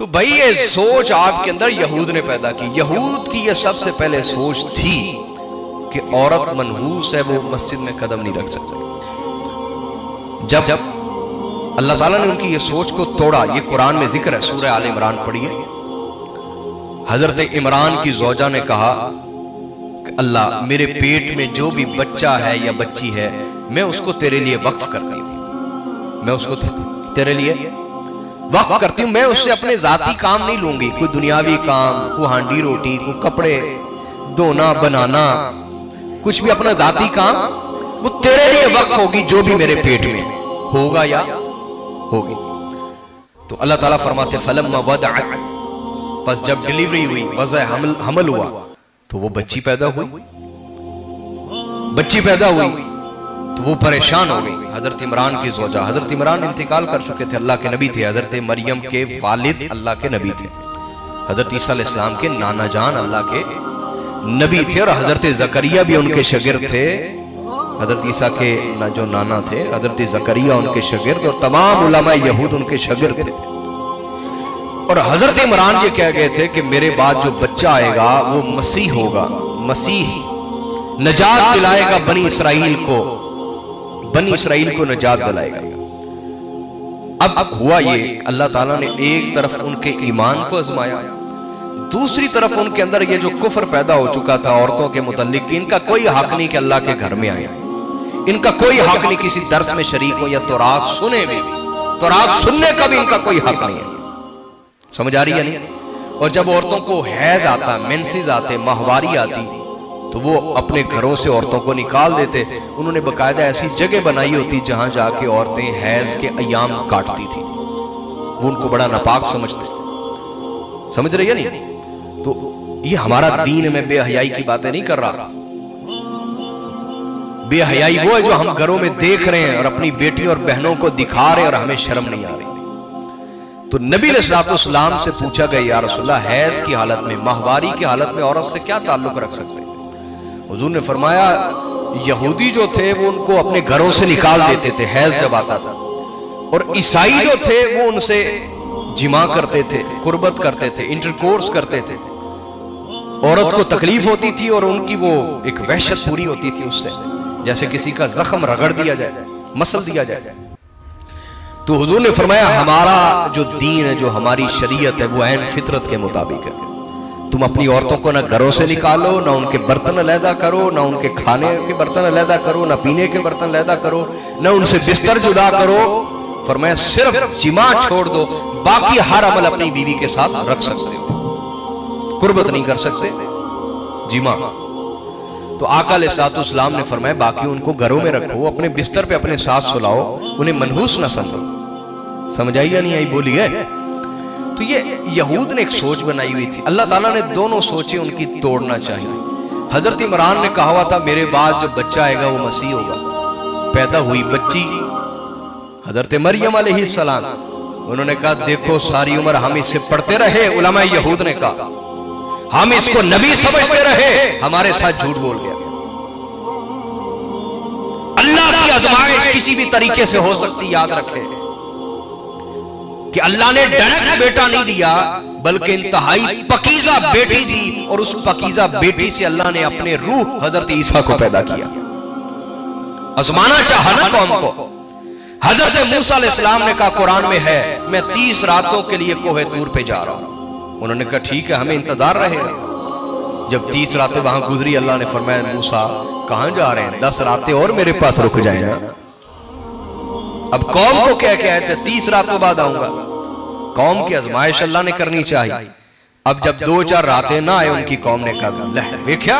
तो भाई ये सोच आपके अंदर यहूद ने पैदा की। यहूद की ये सबसे पहले सोच थी कि औरत मनहूस है, वो मस्जिद में कदम नहीं रख सकती। जब अल्लाह ताला ने उनकी ये सोच को तोड़ा, ये कुरान में जिक्र है, सूरह आल इमरान पढ़िए। हजरत इमरान की ज़ौजा ने कहा कि अल्लाह मेरे पेट में जो भी बच्चा है या बच्ची है मैं उसको तेरे लिए वक्फ करती हूँ, मैं उसको तेरे लिए वक्फ करती हूँ। मैं उससे अपने जाती काम नहीं लूंगी, कोई दुनियावी काम, कोई हांडी रोटी, कोई कपड़े धोना बनाना, कुछ भी अपना जाती काम वो तेरे लिए वक्फ होगी, जो भी मेरे पेट में होगा या होगी। तो अल्लाह ताला फरमाते फलम्मा वदअत, बस जब डिलीवरी हुई, वज़अ हमल हुआ, तो वो बच्ची पैदा हुई। बच्ची पैदा हुई तो वो परेशान हो गई। हजरत इमरान की ज़ौजा, हजरत इमरान इंतकाल कर चुके थे, अल्लाह के नबी थे। हजरत मरियम के वालिद अल्लाह के नबी थे। हजरत ईसा अलैहिस्सलाम के नाना जान अल्लाह के नबी थे, और हजरत ज़करिया भी उनके शागिर्द थे। हजरत ईसा के जो नाना थे हजरत ज़करिया उनके शागिर्द, और तमाम उलमा यहूद उनके शागिर्द थे। और हजरत इमरान ये कह गए थे कि मेरे बाद जो बच्चा आएगा वो मसीह होगा, मसीह नजात दिलाएगा बनी इसराइल को, बनी इसराइल को नजात दिलाएगा। अब हुआ ये, अल्लाह ताला ने एक तरफ उनके ईमान को आजमाया, दूसरी तरफ उनके अंदर ये जो कुफ्र पैदा हो चुका था औरतों के मुतल्लिक कि इनका कोई हक नहीं कि अल्लाह के घर में आए, इनका कोई हक नहीं किसी दर्स में शरीक हो या तौरात सुने भी, तौरात सुनने का भी इनका कोई हक नहीं है। समझ आ रही है नहीं? और जब औरतों को हैज आता, मेंसेस आते, माहवारी आती, तो वो अपने घरों से औरतों को निकाल देते। उन्होंने बाकायदा ऐसी जगह बनाई होती जहां जाके औरतें हैज के अयाम काटती थी, वो उनको बड़ा नापाक समझते। समझ रही है नहीं? तो ये हमारा दीन में बेहयाई की बातें नहीं कर रहा। बेहयाई वो है जो हम घरों में देख रहे हैं और अपनी बेटियों और बहनों को दिखा रहे हैं और हमें शर्म नहीं आ रही। तो नबी अलैहिस्सलाम से पूछा गया, या रसूलल्लाह हैज की हालत में, माहवारी की हालत में औरत से क्या ताल्लुक रख सकते हैं? हुजूर ने फरमाया यहूदी जो थे वो उनको अपने घरों से निकाल देते थे हैज जब आता था, और ईसाई जो थे वो उनसे जिमा करते थे, कुर्बत करते थे, इंटरकोर्स करते थे। औरत को तकलीफ होती थी और उनकी वो एक वहशत पूरी होती थी उससे, जैसे किसी का जख्म रगड़ दिया जाए, मसल दिया जाए। तो हुजूर ने फरमाया हमारा जो दीन है, जो हमारी शरीयत है, वो ऐन फितरत के मुताबिक है। तुम अपनी औरतों को ना घरों से निकालो, ना उनके बर्तन अलहदा करो, ना उनके खाने के बर्तन अलहदा करो, ना पीने के बर्तन अलहदा करो, ना उनसे बिस्तर जुदा करो। फरमाया सिर्फ जिमा छोड़ दो, बाकी हर अमल अपनी बीवी के साथ रख सकते हो, कुर्बत नहीं कर सकते, जिमा। तो आका अलैहिस्सलाम ने फरमाया बाकी उनको घरों में रखो, अपने बिस्तर पे अपने साथ सुलाओ, उन्हें मनहूस ना समझो। समझ आई या नहीं आई? बोली है। तो ये यहूद ने एक सोच बनाई हुई थी, अल्लाह ताला ने दोनों सोचें उनकी तोड़ना चाहिए। हजरत इमरान ने कहा हुआ था मेरे बाद जो बच्चा आएगा वो मसीह होगा। पैदा हुई बच्ची हजरत मरियम अलैहिस्सलाम, उन्होंने कहा देखो सारी उम्र हम इससे पढ़ते रहे, उलमा यहूद ने कहा हम इसको नबी समझते रहे, हमारे साथ झूठ बोल गया। अल्लाह की आजमाइश किसी भी तरीके से हो सकती, याद रखे कि अल्लाह ने डायरेक्ट बेटा नहीं दिया बल्कि इंतहाई पकीजा बेटी दी, और उस पकीजा बेटी से अल्लाह ने अपने रूह हजरत ईसा को पैदा किया। आजमाना चाहा ना कौम को। हजरत मूसा अलैहिस्सलाम ने कहा कुरान में है मैं 30 रातों के लिए कोहे तूर पे जा रहा हूं। उन्होंने कहा ठीक है हमें इंतजार रहेगा। जब 30 रातें वहां गुजरी, अल्लाह ने फरमाया मूसा कहां जा रहे हैं, 10 रातें और मेरे पास रुक जाए ना। अब कौम को क्या कहते थे 30 रातों बाद आऊंगा, कौम की आजमाइश अल्लाह ने करनी चाहिए। अब जब 2-4 रातें ना आए, उनकी कौम ने कहा ले देखा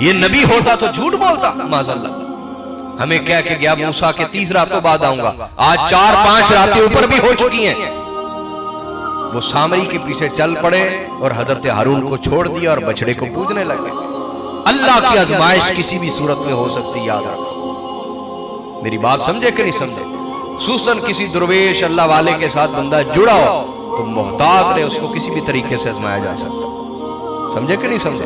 ये नबी होता तो झूठ बोलता, माज़अल्लाह हमें कह के गया मूसा के 30 रातों बाद आऊंगा, आज 4-5 रातें ऊपर भी हो चुकी हैं। वो सामरी के पीछे चल पड़े और हजरत हारून को छोड़ दिया और बछड़े को पूजने लगे। अल्लाह की आजमाइश किसी भी सूरत में हो सकती, याद रखो। मेरी बात समझे कि नहीं समझे? सुसन किसी दुर्वेश अल्लाह वाले के साथ बंदा जुड़ा हो तो मोहतात रहे, उसको किसी भी तरीके से आजमाया जा सकता। समझे कि नहीं समझे?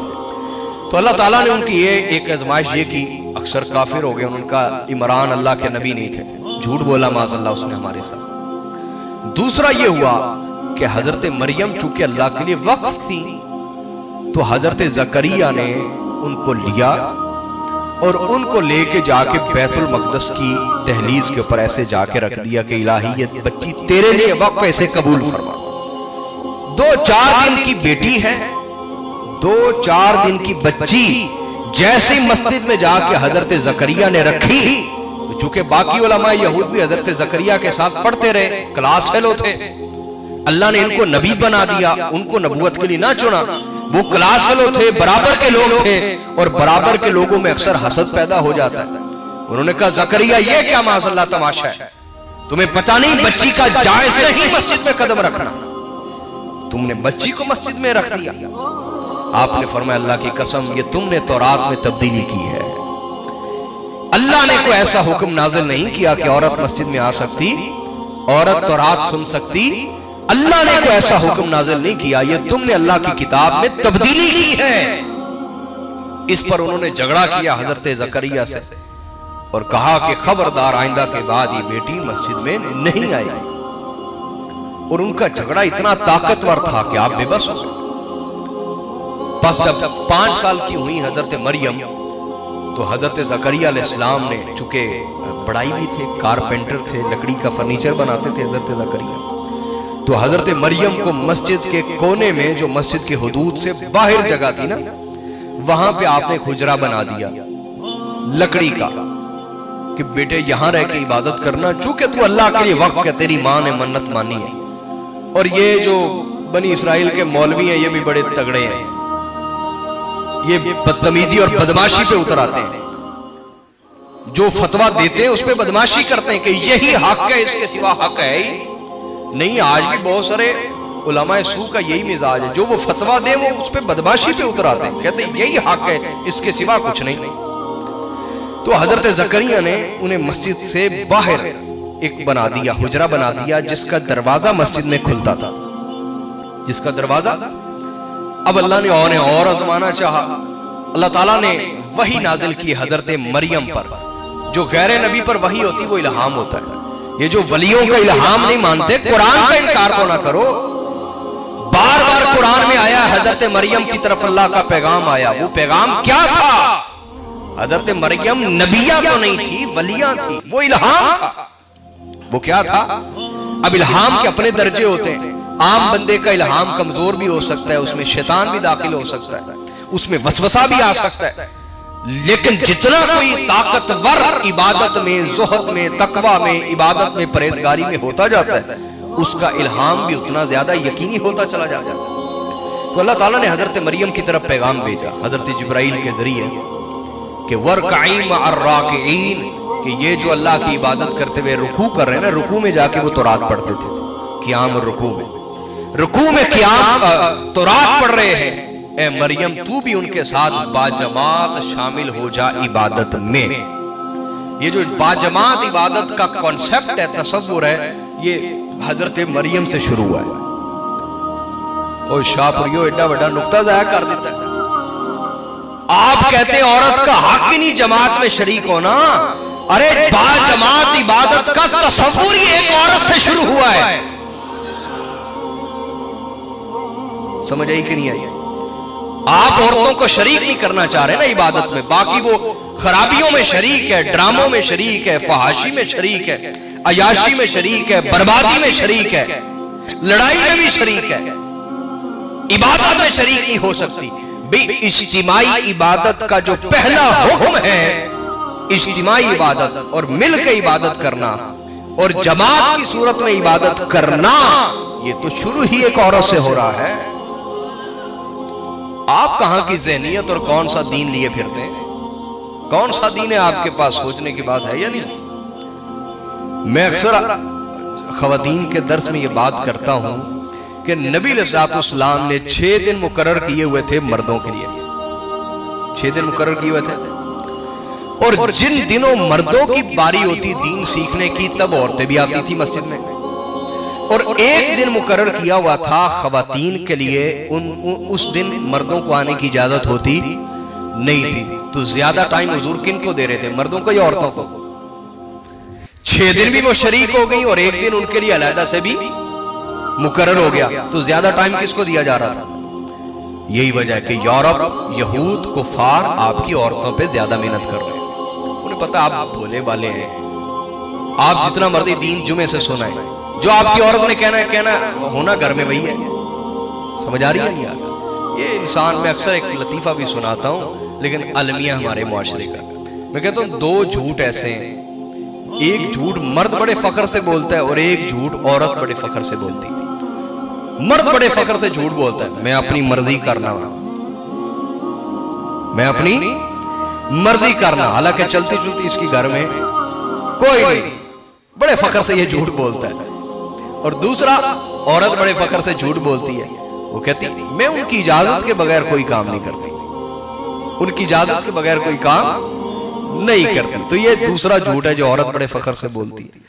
तो अल्लाह ताला ने उनकी ये एक आजमाइश ये की, अक्सर काफिर हो गए। उनका इमरान अल्लाह के नबी नहीं थे, झूठ बोला माज़अल्लाह उसने हमारे साथ। दूसरा ये हुआ कि हजरत मरियम चूंकि अल्लाह के लिए वक्फ थी, तो हजरत जकरिया ने उनको लिया और उनको लेके जाके बैतुल मक़दस की दहलीज के ऊपर ऐसे जाके रख दिया कि इलाही ये बच्ची तेरे लिए वक्फ, ऐसे कबूल फरमा। 2-4 दिन की बेटी है, 2-4 दिन की बच्ची जैसे मस्जिद में जाके हजरत जकरिया ने रखी, तो चूंकि बाकी उलमा यहूद भी हजरत जकरिया के साथ पढ़ते रहे, क्लास फेलो थे, अल्लाह ने इनको नबी बना दिया, उनको नबूवत के लिए ना चुना। वो क्लास फेलो थे, बराबर के लोग थे, और बराबर के लोगों में अक्सर हसद पैदा हो जाता है। उन्होंने कहा जकरिया ये क्या माशाअल्लाह तमाशा है, तुम्हें पता नहीं बच्ची का जायज नहीं मस्जिद में कदम रखना, तुमने बच्ची को मस्जिद में रख दिया। आपने फरमाया अल्लाह की कसम ये तुमने तौरात में तब्दीली की है। अल्लाह ने कोई ऐसा हुक्म नाजिल नहीं किया कि औरत मस्जिद में आ सकती, औरत तौरात सुन सकती। अल्लाह ने कोई ऐसा हुक्म नाजिल नहीं किया, ये तुमने अल्लाह की किताब में तब्दीली की है। इस पर उन्होंने झगड़ा किया हजरत जकरिया से और कहा कि खबरदार आइंदा के बाद ये बेटी मस्जिद में नहीं आएगी। और उनका झगड़ा इतना ताकतवर था कि आप बेबस हो गए। बस जब 5 साल की हुई हजरत मरियम, तो हजरत जकरिया अलैहिस्सलाम ने, चूंकि बड़ाई भी थे, कारपेंटर थे, लकड़ी का फर्नीचर बनाते थे हजरत जकरिया, तो हजरत मरियम को मस्जिद के कोने में, जो मस्जिद की हुदूद से बाहर जगह थी ना, वहां पे आपने एक हुजरा बना दिया लकड़ी का कि बेटे यहां रह के इबादत करना, चूंकि तू अल्लाह के लिए वक्फ है, तेरी मां ने मन्नत मानी है। और ये जो बनी इसराइल के मौलवी हैं, ये भी बड़े तगड़े हैं, ये बदतमीजी और बदमाशी पे उतर आते हैं। जो फतवा देते हैं उस पे बदमाशी करते हैं कि यही हक है, इसके सिवा हक है ही नहीं। आज भी बहुत सारे उलमाए सू का यही मिजाज है, जो वो फतवा दे वो उस पे बदमाशी पे उतर आते हैं, कहते हैं यही हक है, इसके सिवा कुछ नहीं। तो हजरत जकरिया ने उन्हें मस्जिद से बाहर एक बना दिया, हुजरा बना दिया, जिसका दरवाजा मस्जिद में खुलता था, जिसका दरवाजा। अब अल्लाह ने और आजमाना चाहा, अल्लाह ताला ने वही नाजिल की हजरत मरियम पर। जो गैर नबी पर वही होती वो इल्हाम होता है। ये जो वलियों का इल्हाम नहीं मानते, कुरान का इनकार तो ना करो। बार बार कुरान में आया हजरत मरियम की तरफ अल्लाह का पैगाम आया। वो पैगाम क्या था? हजरत मरियम नबिया तो नहीं थी, वलिया थी, वो इल्हाम था। वो क्या था? अब इल्हाम के अपने दर्जे होते हैं। आम बंदे का इल्हाम कमजोर भी हो सकता है, उसमें शैतान भी दाखिल हो सकता है, उसमें वसवसा भी आ सकता है। लेकिन जितना कोई ताकतवर इबादत में, ज़ुहद में, तकवा में, इबादत में, परहेजगारी में होता जाता है, उसका इल्हाम भी उतना ज्यादा यकीनी होता चला जाता है। तो अल्लाह ताला ने हजरत मरियम की तरफ पैगाम भेजा हजरत जिब्राइल के जरिए कि वर्कई मअर्राकिईन, कि ये जो अल्लाह की इबादत करते हुए रुकू कर रहे हैं ना, रुकू में जाके वो तौरात पढ़ते थे, क़ियाम और रुकू में क़ियाम तौरात पढ़ रहे हैं। ए मरियम तू भी उनके साथ बाजमात शामिल हो जा इबादत में। ये जो बाजमात इबादत का कॉन्सेप्ट है, तसव्वुर है, ये हजरत मरियम से शुरू हुआ है। और शाहपुरियो एडा बड़ा नुक्ता ज़ाया कर देता है। आप कहते हैं औरत का हक ही नहीं जमात में शरीक होना। अरे बाजमात इबादत का तसव्वुर ही एक औरत से शुरू हुआ है। समझ आई कि नहीं आई? आप औरतों को शरीक नहीं करना चाह रहे ना इबादत में, बाकी वो खराबियों में शरीक है, ड्रामों में शरीक है, फहाशी में शरीक है, अयाशी में शरीक है, बर्बादी में शरीक है, लड़ाई में भी शरीक है, इबादत में शरीक नहीं हो सकती। इज्तिमाई इबादत का जो पहला हुक्म है, इज्तिमाई इबादत और मिल के इबादत करना और जमात की सूरत में इबादत करना, ये तो शुरू ही एक औरत से हो रहा है। आप कहां की ज़हनियत और कौन सा दीन लिए फिरते हैं? कौन सा दीन है आपके पास? सोचने की बात है या नहीं? मैं अक्सर ख़वातीन के दर्स में ये बात करता हूं कि नबी अलैहिस्सलाम ने 6 दिन मुकर्रर किए हुए थे मर्दों के लिए। 6 दिन मुकर्रर किए हुए थे, और जिन दिनों मर्दों की बारी होती दीन सीखने की, तब औरतें भी आती थी मस्जिद में। और एक दिन मुकर्रर किया हुआ था ख़वातीन के लिए, उस दिन मर्दों को आने की इजाजत होती नहीं थी। तो ज्यादा टाइम हुजूर किन को दे रहे थे, मर्दों को या औरतों को? 6 दिन भी वो शरीक हो गई और एक दिन उनके लिए अलहदा से भी मुकर्रर हो गया, तो ज्यादा टाइम किसको दिया जा रहा था? यही वजह है कि यूरोप, यहूद, कुफार आपकी औरतों पे ज्यादा मेहनत कर रहे हैं। उन्हें पता आप भोले वाले हैं, आप जितना मर्जी दीन जुमे से सुनाएं, जो आपकी औरत ने कहना होना घर में वही है। समझ आ रही है नहीं आ रहा? ये इंसान, मैं अक्सर एक लतीफा भी सुनाता हूं, लेकिन अलमिया हमारे मुआशरे का, मैं कहता हूं दो झूठ ऐसे हैं, एक झूठ मर्द बड़े फख्र से बोलता है और एक झूठ औरत बड़े फख्र से बोलती है। मर्द बड़े फख्र से झूठ बोलता है, मैं अपनी मर्जी करना, मैं अपनी मर्जी करना, हालांकि चलती चलती इसकी घर में कोई नहीं, बड़े फख्र से ये झूठ बोलता है। और दूसरा, औरत बड़े फख्र से झूठ बोलती है, वो कहती मैं उनकी इजाजत के बगैर कोई काम नहीं करती, उनकी इजाजत के बगैर कोई काम नहीं करती। तो ये दूसरा झूठ है जो औरत बड़े फख्र से बोलती है।